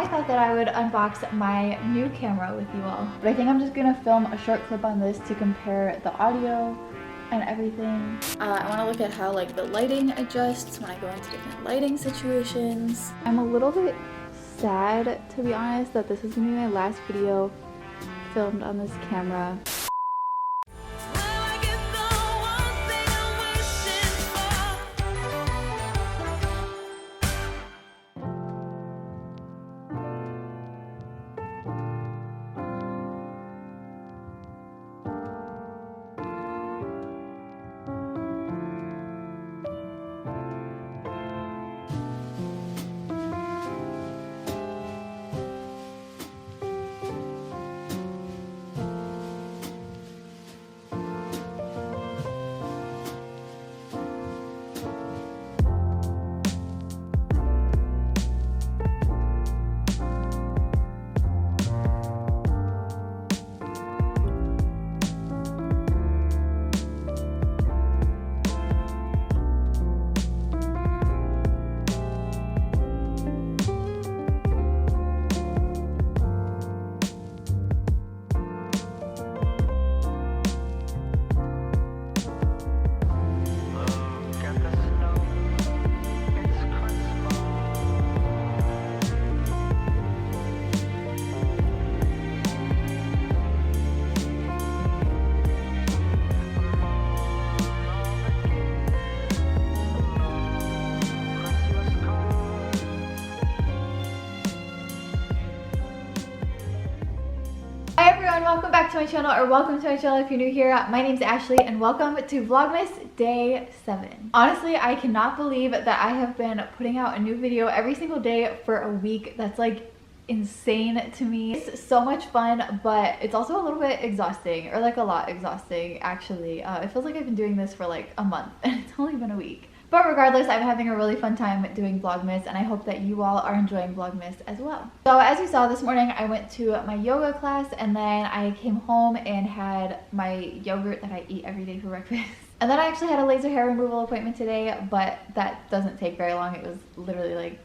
thought that I would unbox my new camera with you all. But I think I'm just gonna film a short clip on this to compare the audio and everything. I want to look at how like the lighting adjusts when I go into different lighting situations. I'm a little bit sad, to be honest, that this is gonna be my last video filmed on this camera. Welcome back to my channel, or welcome to my channel if you're new here. My name's Ashley and welcome to Vlogmas Day 7. Honestly, I cannot believe that I have been putting out a new video every single day for a week. That's like insane to me. It's so much fun, but it's also a little bit exhausting, or like a lot exhausting actually. It feels like I've been doing this for like a month and it's only been a week. But regardless, I'm having a really fun time doing Vlogmas, and I hope that you all are enjoying Vlogmas as well. So as you saw this morning, I went to my yoga class, and then I came home and had my yogurt that I eat every day for breakfast. And then I actually had a laser hair removal appointment today, but that doesn't take very long. It was literally like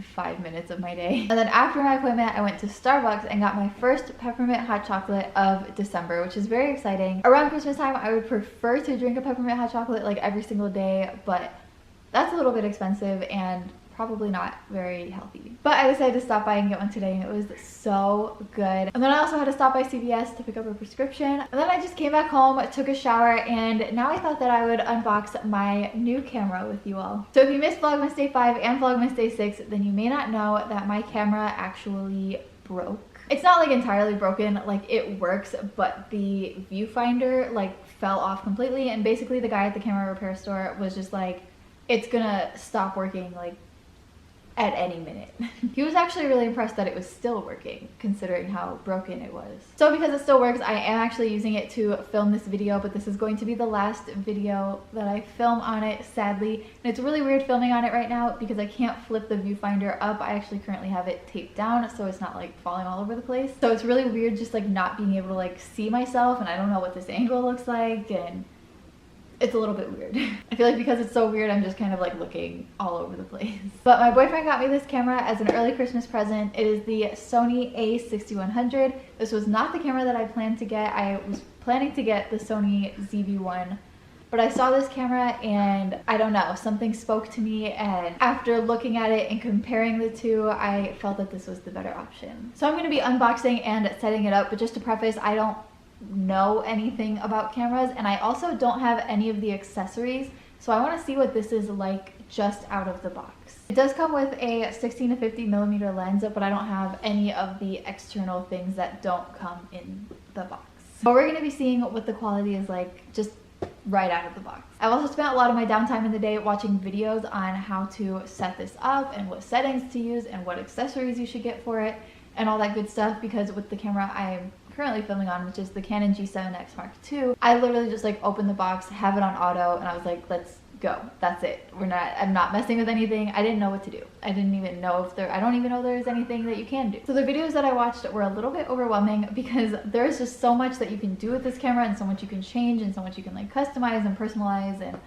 5 minutes of my day. And then after my appointment, I went to Starbucks and got my first peppermint hot chocolate of December, which is very exciting. Around Christmas time, I would prefer to drink a peppermint hot chocolate like every single day, but that's a little bit expensive and probably not very healthy. But I decided to stop by and get one today, and it was so good. And then I also had to stop by CVS to pick up a prescription. And then I just came back home, took a shower, and now I thought that I would unbox my new camera with you all. So if you missed Vlogmas Day 5 and Vlogmas Day 6, then you may not know that my camera actually broke. It's not like entirely broken, like it works, but the viewfinder like fell off completely, and basically the guy at the camera repair store was just like, it's gonna stop working like at any minute. He was actually really impressed that it was still working considering how broken it was. So because it still works, I am actually using it to film this video, but this is going to be the last video that I film on it, sadly. And it's really weird filming on it right now because I can't flip the viewfinder up. I actually currently have it taped down so it's not like falling all over the place. So it's really weird just like not being able to like see myself, and I don't know what this angle looks like, and it's a little bit weird. I feel like because it's so weird, I'm just kind of like looking all over the place. But my boyfriend got me this camera as an early Christmas present. It is the Sony a6100. This was not the camera that I planned to get. I was planning to get the Sony ZV-1, but I saw this camera and I don't know, something spoke to me, and after looking at it and comparing the two, I felt that this was the better option. So I'm going to be unboxing and setting it up, but just to preface, I don't know anything about cameras, and I also don't have any of the accessories, so I want to see what this is like just out of the box. It does come with a 16 to 50 millimeter lens, but I don't have any of the external things that don't come in the box. But we're going to be seeing what the quality is like just right out of the box. I've also spent a lot of my downtime in the day watching videos on how to set this up and what settings to use and what accessories you should get for it and all that good stuff, because with the camera I'm currently filming on, which is the Canon G7X Mark II, I literally just like opened the box, have it on auto, and I was like, let's go. That's it. I'm not messing with anything. I didn't know what to do. I didn't even know if I don't even know there's anything that you can do. So the videos that I watched were a little bit overwhelming because there's just so much that you can do with this camera, and so much you can change, and so much you can like customize and personalize, and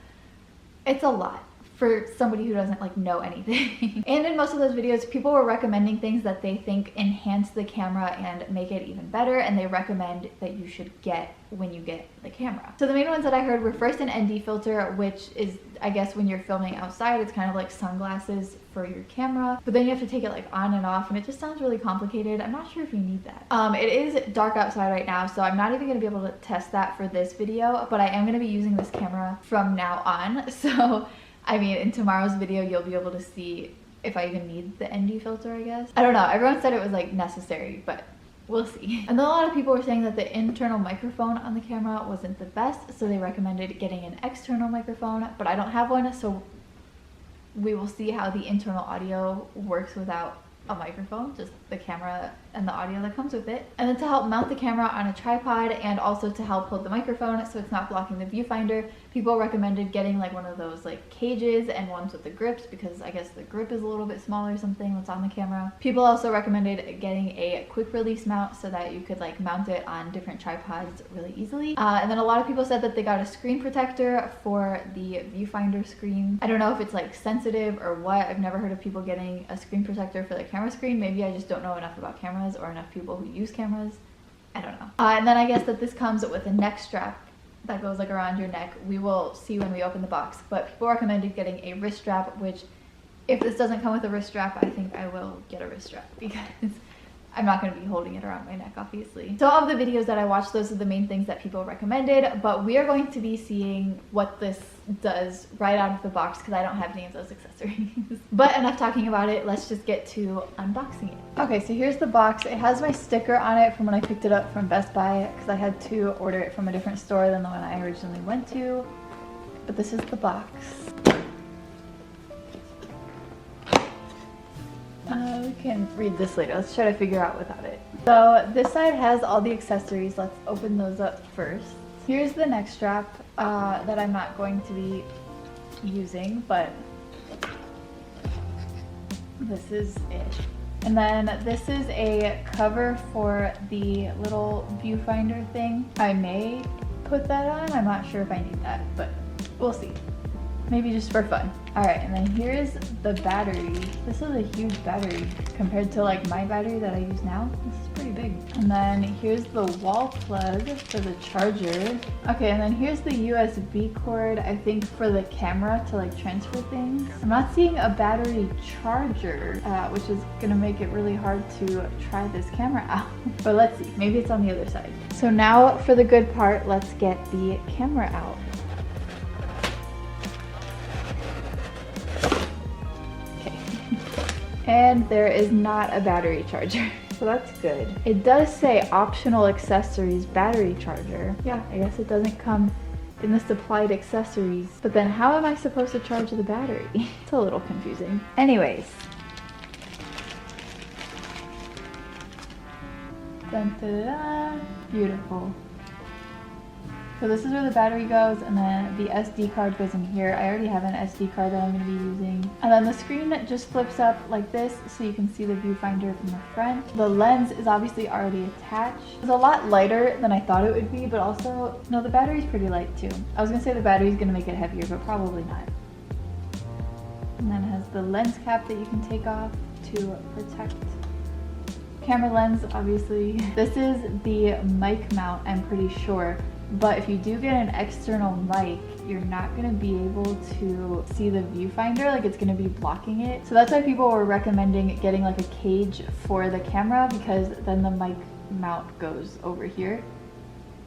it's a lot. for somebody who doesn't like know anything. And in most of those videos, people were recommending things that they think enhance the camera and make it even better, and they recommend that you should get when you get the camera. So the main ones that I heard were first an ND filter, which is, I guess, when you're filming outside, it's kind of like sunglasses for your camera, but then you have to take it like on and off, and it just sounds really complicated. I'm not sure if you need that. It is dark outside right now, so I'm not even gonna be able to test that for this video, but I am gonna be using this camera from now on. So I mean, in tomorrow's video, you'll be able to see if I even need the ND filter, I guess. I don't know. Everyone said it was like necessary, but we'll see. And then a lot of people were saying that the internal microphone on the camera wasn't the best, so they recommended getting an external microphone, but I don't have one, so we will see how the internal audio works without a microphone, just the camera and the audio that comes with it. And then to help mount the camera on a tripod and also to help hold the microphone so it's not blocking the viewfinder, people recommended getting like one of those like cages and ones with the grips, because I guess the grip is a little bit smaller or something that's on the camera. People also recommended getting a quick release mount so that you could like mount it on different tripods really easily. And then a lot of people said that they got a screen protector for the viewfinder screen. I don't know if it's like sensitive or what. I've never heard of people getting a screen protector for the camera screen. Maybe I just don't know enough about cameras or enough people who use cameras. I don't know. And then I guess that this comes with a neck strap that goes like around your neck. We will see when we open the box, but people recommended getting a wrist strap, which if this doesn't come with a wrist strap, I think I will get a wrist strap because I'm not going to be holding it around my neck, obviously. So of the videos that I watched, those are the main things that people recommended, but we are going to be seeing what this does right out of the box because I don't have any of those accessories. But enough talking about it, let's just get to unboxing it. Okay, so here's the box. It has my sticker on it from when I picked it up from Best Buy because I had to order it from a different store than the one I originally went to. But this is the box. We can read this later. Let's try to figure out without it. So this side has all the accessories. Let's open those up first. Here's the neck strap that I'm not going to be using, but this is it. And then this is a cover for the little viewfinder thing. I may put that on. I'm not sure if I need that, but we'll see. Maybe just for fun. All right, and then here's the battery. This is a huge battery compared to like my battery that I use now. This is pretty big. And then here's the wall plug for the charger. Okay, and then here's the USB cord, I think for the camera to like transfer things. I'm not seeing a battery charger, which is gonna make it really hard to try this camera out. But let's see, maybe it's on the other side. So now for the good part, let's get the camera out. And there is not a battery charger, so that's good. It does say optional accessories battery charger. Yeah, I guess it doesn't come in the supplied accessories. But then how am I supposed to charge the battery? It's a little confusing. Anyways. Dun, dun, dun. Beautiful. So this is where the battery goes, and then the SD card goes in here. I already have an SD card that I'm going to be using. And then the screen just flips up like this so you can see the viewfinder from the front. The lens is obviously already attached. It's a lot lighter than I thought it would be, but also, no, the battery's pretty light too. I was going to say the battery's going to make it heavier, but probably not. And then it has the lens cap that you can take off to protect camera lens, obviously. This is the mic mount, I'm pretty sure. But if you do get an external mic, you're not going to be able to see the viewfinder, like it's going to be blocking it. So that's why people were recommending getting like a cage for the camera, because then the mic mount goes over here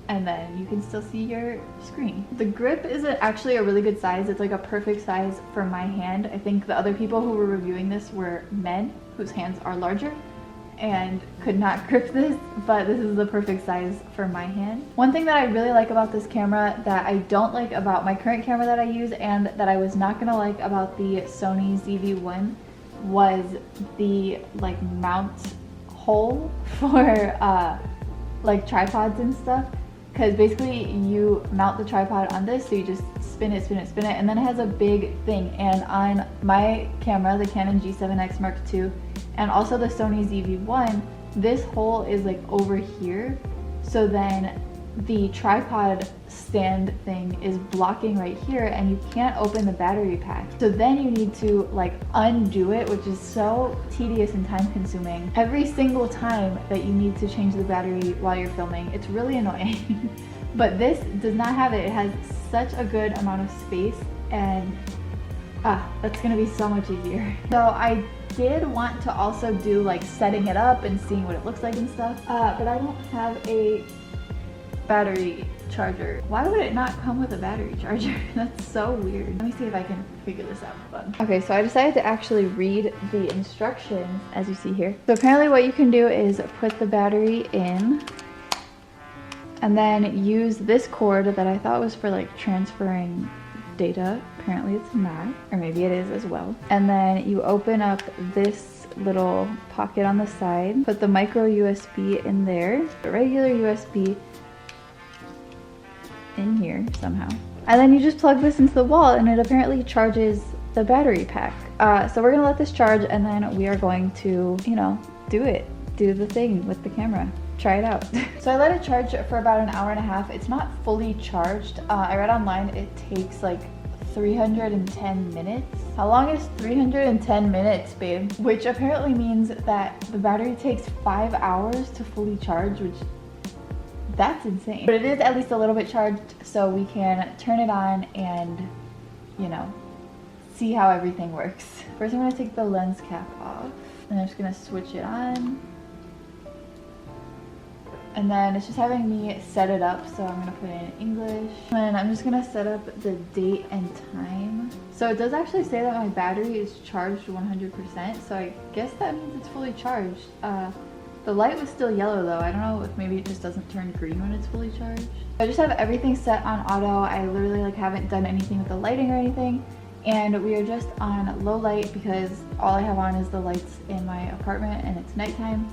and then you can still see your screen. The grip is actually a really good size. It's like a perfect size for my hand. I think the other people who were reviewing this were men whose hands are larger and could not grip this, but this is the perfect size for my hand. One thing that I really like about this camera that I don't like about my current camera that I use, and that I was not gonna like about the Sony ZV-1, was the like mount hole for like tripods and stuff. Because basically you mount the tripod on this, so you just spin it, spin it, spin it, and then it has a big thing. And on my camera, the Canon G7X Mark II, and also the Sony ZV-1, this hole is like over here. So then the tripod stand thing is blocking right here and you can't open the battery pack. So then you need to like undo it, which is so tedious and time consuming every single time that you need to change the battery while you're filming. It's really annoying. But this does not have it. It has such a good amount of space, and that's gonna be so much easier. So I did want to also do like setting it up and seeing what it looks like and stuff, but I don't have a battery charger. Why would it not come with a battery charger? That's so weird. Let me see if I can figure this out. Hold on. Okay, so I decided to actually read the instructions as you see here. So apparently what you can do is put the battery in and then use this cord that I thought was for like transferring data. Apparently it's not, or maybe it is as well. And then you open up this little pocket on the side, put the micro USB in there, a regular USB in here somehow. And then you just plug this into the wall and it apparently charges the battery pack. So we're gonna let this charge and then we are going to, you know, do the thing with the camera. Try it out. So I let it charge for about an hour and a half. It's not fully charged. I read online it takes like 310 minutes. How long is 310 minutes, babe? Which apparently means that the battery takes 5 hours to fully charge, which that's insane. But it is at least a little bit charged, so we can turn it on and, you know, see how everything works. First I'm gonna take the lens cap off, and I'm just gonna switch it on. And then it's just having me set it up, so I'm gonna put it in English. And I'm just gonna set up the date and time. So it does actually say that my battery is charged 100%, so I guess that means it's fully charged. The light was still yellow though. I don't know if maybe it just doesn't turn green when it's fully charged. I just have everything set on auto. I literally like haven't done anything with the lighting or anything. And we are just on low light because all I have on is the lights in my apartment and it's nighttime.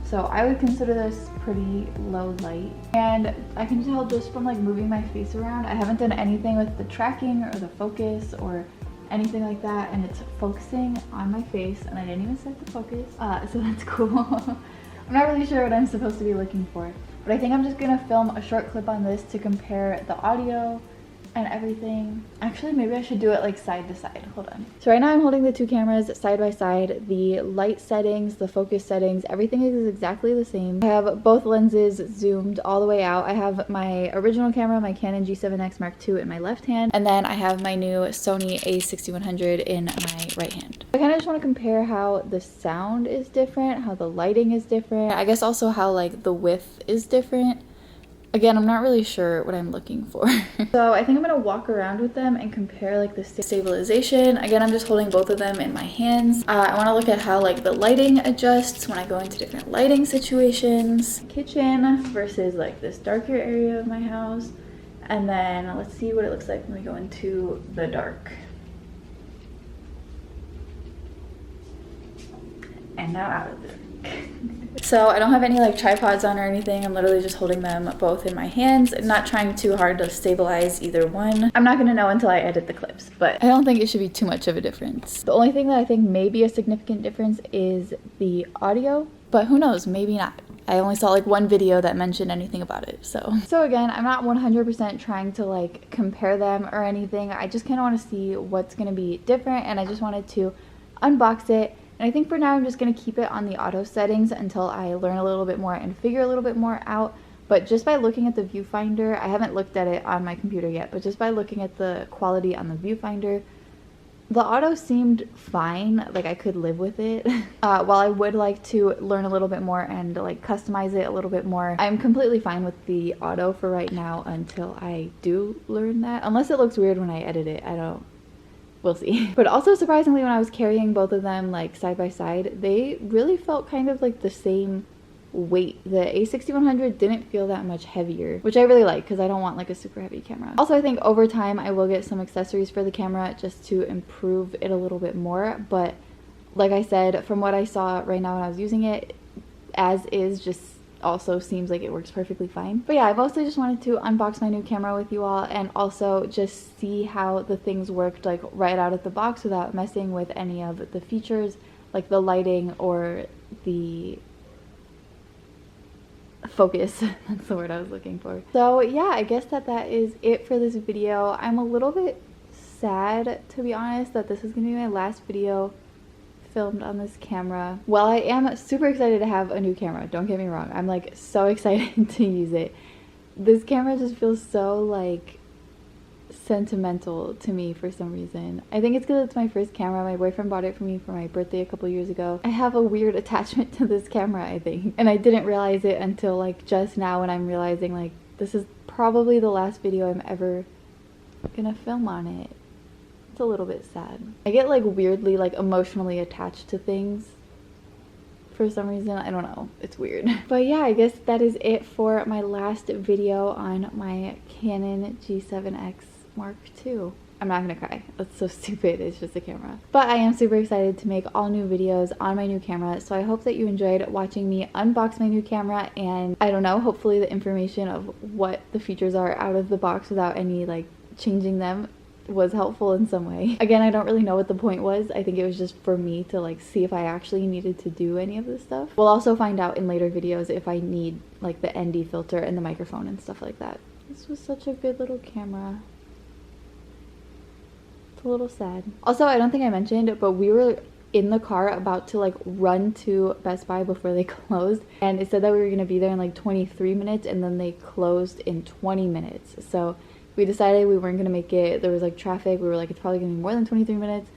So I would consider this pretty low light. And I can tell just from like moving my face around, I haven't done anything with the tracking or the focus or anything like that. And it's focusing on my face and I didn't even set the focus. So that's cool. I'm not really sure what I'm supposed to be looking for, but I think I'm just gonna film a short clip on this to compare the audio and everything. Actually, maybe I should do it like side to side. Hold on. So right now I'm holding the two cameras side by side. The light settings, the focus settings, everything is exactly the same. I have both lenses zoomed all the way out. I have my original camera, my Canon G7X Mark II in my left hand, and then I have my new Sony a6100 in my right hand. I kind of just want to compare how the sound is different, how the lighting is different. I guess also how like the width is different. Again, I'm not really sure what I'm looking for. So I think I'm gonna walk around with them and compare like the stabilization. Again, I'm just holding both of them in my hands. I wanna look at how like the lighting adjusts when I go into different lighting situations. Kitchen versus like this darker area of my house. And then let's see what it looks like when we go into the dark. And now out of the dark. So I don't have any like tripods on or anything. I'm literally just holding them both in my hands, not trying too hard to stabilize either one. I'm not gonna know until I edit the clips, but I don't think it should be too much of a difference. The only thing that I think may be a significant difference is the audio, but who knows, maybe not. I only saw like one video that mentioned anything about it, so. So again, I'm not 100% trying to like compare them or anything. I just kind of want to see what's gonna be different, and I just wanted to unbox it. And I think for now I'm just going to keep it on the auto settings until I learn a little bit more and figure a little bit more out. But just by looking at the viewfinder, I haven't looked at it on my computer yet, but just by looking at the quality on the viewfinder, the auto seemed fine. Like I could live with it. While I would like to learn a little bit more and like customize it a little bit more, I'm completely fine with the auto for right now until I do learn that. Unless it looks weird when I edit it, I don't. We'll see. But also surprisingly, when I was carrying both of them like side by side, they really felt kind of like the same weight. The a6100 didn't feel that much heavier, which I really like because I don't want like a super heavy camera. Also, I think over time I will get some accessories for the camera just to improve it a little bit more. But like I said, from what I saw right now when I was using it, as is, just also seems like it works perfectly fine. But yeah, I mostly just wanted to unbox my new camera with you all and also just see how the things worked like right out of the box without messing with any of the features like the lighting or the focus. That's the word I was looking for. So yeah, I guess that is it for this video. I'm a little bit sad, to be honest, that this is gonna be my last video filmed on this camera. Well, I am super excited to have a new camera, don't get me wrong. I'm like so excited to use it. This camera just feels so like sentimental to me for some reason. I think it's because it's my first camera. My boyfriend bought it for me for my birthday a couple years ago. I have a weird attachment to this camera, I think, and I didn't realize it until like just now when I'm realizing like this is probably the last video I'm ever gonna film on it. It's a little bit sad. I get like weirdly like emotionally attached to things for some reason. I don't know, it's weird. But yeah, I guess that is it for my last video on my Canon G7X Mark II. I'm not gonna cry, that's so stupid, it's just a camera. But I am super excited to make all new videos on my new camera, so I hope that you enjoyed watching me unbox my new camera, and I don't know, hopefully the information of what the features are out of the box without any like changing them was helpful in some way. Again, I don't really know what the point was. I think it was just for me to like see if I actually needed to do any of this stuff. We'll also find out in later videos if I need like the ND filter and the microphone and stuff like that. This was such a good little camera. It's a little sad. Also, I don't think I mentioned, but we were in the car about to like run to Best Buy before they closed, and it said that we were gonna be there in like 23 minutes and then they closed in 20 minutes. So we decided we weren't gonna make it. There was like traffic. We were like, it's probably gonna be more than 23 minutes.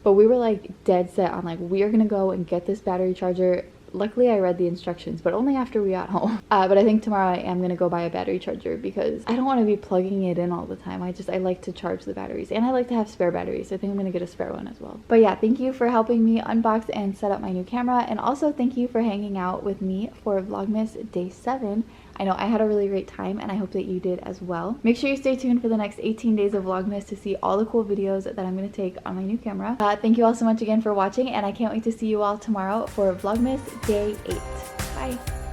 But we were like dead set on like, we are gonna go and get this battery charger. Luckily I read the instructions, but only after we got home. But I think tomorrow I am gonna go buy a battery charger because I don't want to be plugging it in all the time. I like to charge the batteries, and I like to have spare batteries, so I think I'm gonna get a spare one as well. But yeah, thank you for helping me unbox and set up my new camera, and also thank you for hanging out with me for Vlogmas Day 7. I know I had a really great time, and I hope that you did as well. Make sure you stay tuned for the next 18 days of Vlogmas to see all the cool videos that I'm going to take on my new camera. Thank you all so much again for watching, and I can't wait to see you all tomorrow for Vlogmas Day 8. Bye!